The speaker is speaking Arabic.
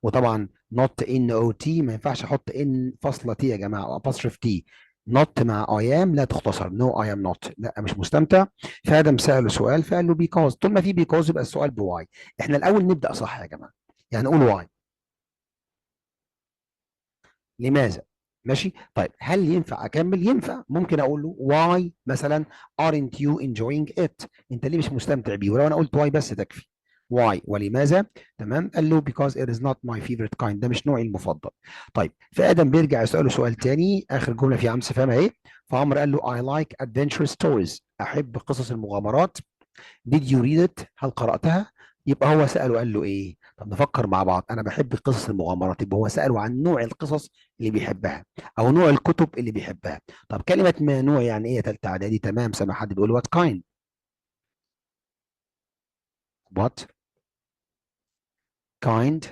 وطبعا not ان او تي ما ينفعش احط ان فاصله تي يا جماعه او apostrophe تي. not مع I am لا تختصر no I am not، لا مش مستمتع. فادم سأله سؤال فقال له because، طول ما في because يبقى السؤال بواي. احنا الاول نبدأ صح يا جماعه، يعني نقول واي، لماذا. ماشي طيب، هل ينفع اكمل؟ ينفع، ممكن اقول له why مثلا aren't you enjoying it، انت ليه مش مستمتع بيه، ولو انا قلت why بس تكفي. why ولماذا. تمام، قال له because it is not my favorite kind، ده مش نوعي المفضل. طيب فادم بيرجع يساله سؤال تاني، اخر جمله في عم فاهمها ايه. فعمر قال له I like adventure stories، احب قصص المغامرات. did you read it، هل قرأتها. يبقى هو سأله قال له ايه. طب نفكر مع بعض، انا بحب قصص المغامرات، يبقى هو سأله عن نوع القصص اللي بيحبها او نوع الكتب اللي بيحبها. طب كلمة ما نوع يعني ايه يا تالتة اعدادي؟ تمام، سامع حد بيقول what kind. what kind